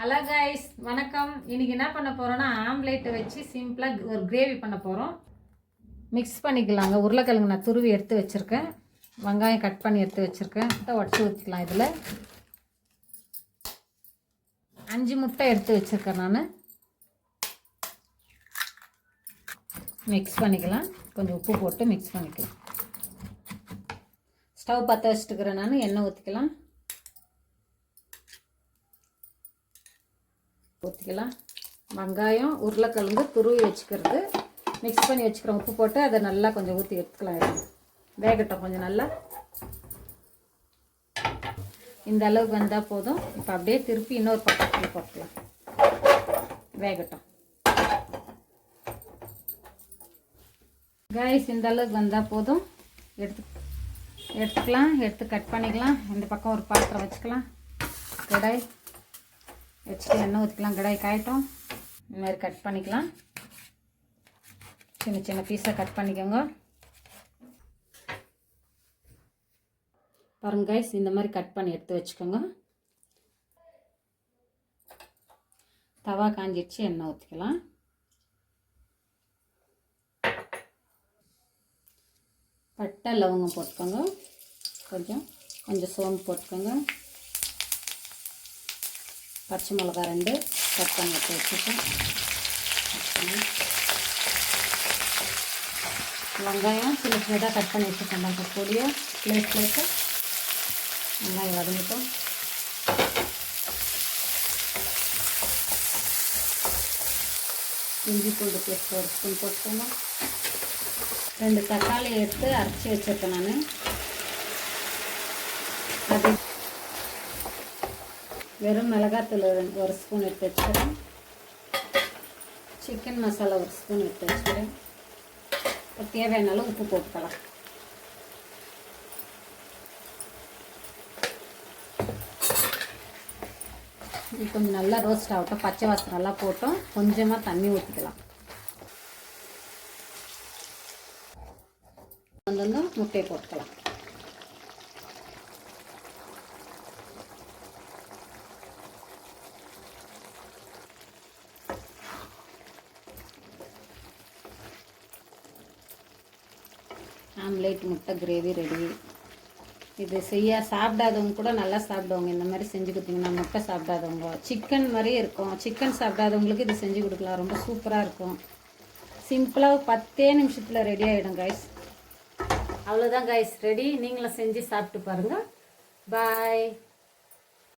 Hello guys, வணக்கம். இன்றைக்கி என்ன பண்ண போகிறோன்னா ஆம்லேட்டை வச்சு சிம்பிளாக ஒரு கிரேவி பண்ண போகிறோம். மிக்ஸ் பண்ணிக்கலாங்க. உருளைக்கிழங்கு நான் துருவி எடுத்து வச்சுருக்கேன், வெங்காயம் கட் பண்ணி எடுத்து வச்சுருக்கேன். முட்டை உடச்சி ஊற்றிக்கலாம். இதில் 5 முட்டை எடுத்து வச்சுருக்கேன் நான். மிக்ஸ் பண்ணிக்கலாம். கொஞ்சம் உப்பு போட்டு மிக்ஸ் பண்ணிக்கலாம். ஸ்டவ் பற்ற வச்சுட்டுக்கிறேன் நான். எண்ணெய் ஊற்றிக்கலாம். ஊற்றிக்கலாம். வெங்காயம் உருளைக்கிழங்கு துருவி வச்சுக்கிறது மிக்ஸ் பண்ணி வச்சுக்கிறோம். உப்பு போட்டு அதை நல்லா கொஞ்சம் ஊற்றி எடுத்துக்கலாம். வேகட்டும் கொஞ்சம் நல்லா. இந்த அளவுக்கு வந்தால் போதும். இப்போ அப்படியே திருப்பி இன்னொரு பக்கத்தில் போட்டுக்கலாம். வேகட்டும் கைஸ். இந்த அளவுக்கு வந்தால் போதும். எடுத்துக்கலாம். எடுத்து கட் பண்ணிக்கலாம். இந்த பக்கம் ஒரு பாத்திரம் வச்சுக்கலாம். கடாய் வச்சுட்டு எண்ணெய் ஊற்றிக்கலாம். கடாய் காயட்டும். இந்த மாதிரி கட் பண்ணிக்கலாம். சின்ன சின்ன பீஸாக கட் பண்ணிக்கோங்க. பாருங்க கைஸ், இந்த மாதிரி கட் பண்ணி எடுத்து வச்சுக்கோங்க. தவா காஞ்சிடுச்சு. எண்ணெய் ஊற்றிக்கலாம். பட்டை லவங்கம் போட்டுக்கோங்க. கொஞ்சம் சோம்பு போட்டுக்கோங்க. பச்சை மிளகா 2 கட் பண்ணி எடுத்து வச்சுக்கோங்க. வெங்காயம் சின்னதாக கட் பண்ணி வச்சுக்கோங்க. பொடியை பிளேட்டு வெங்காயம் வதங்கிட்டோம். இஞ்சி பூண்டு பேஸ்ட் 1 ஸ்பூன் போட்டுக்கோங்க. 2 தக்காளி எடுத்து அரைச்சி வச்சுருக்கேன் நான். அது வெறும் மிளகாத்தூள் 1 ஸ்பூன் எடுத்து வச்சுக்கிறேன். சிக்கன் மசாலா 1 ஸ்பூன் எடுத்து வச்சுக்கிறேன். இப்போ தேவையானாலும் உப்பு போட்டுக்கலாம். இது கொஞ்சம் நல்லா ரோஸ்ட் ஆகட்டும். பச்சை வாசனை நல்லா போட்டோம். கொஞ்சமாக தண்ணி ஊற்றிக்கலாம். வந்து முட்டையை போட்டுக்கலாம். ஆம்லேட் முட்டை கிரேவி ரெடி. இது சாப்பிடாதவங்க கூட நல்லா சாப்பிடுவாங்க. இந்த மாதிரி செஞ்சு கொடுத்தீங்கன்னா. முட்டை சாப்பிடாதவங்க சிக்கன் மாதிரி இருக்கும். சிக்கன் சாப்பிடாதவங்களுக்கு இது செஞ்சு கொடுக்கலாம். ரொம்ப சூப்பராக இருக்கும். சிம்பிளாக 10 நிமிஷத்தில் ரெடி ஆகிடும் கைஸ். அவ்வளோதான் கைஸ், ரெடி. நீங்களும் செஞ்சு சாப்பிட்டு பாருங்கள். பாய்.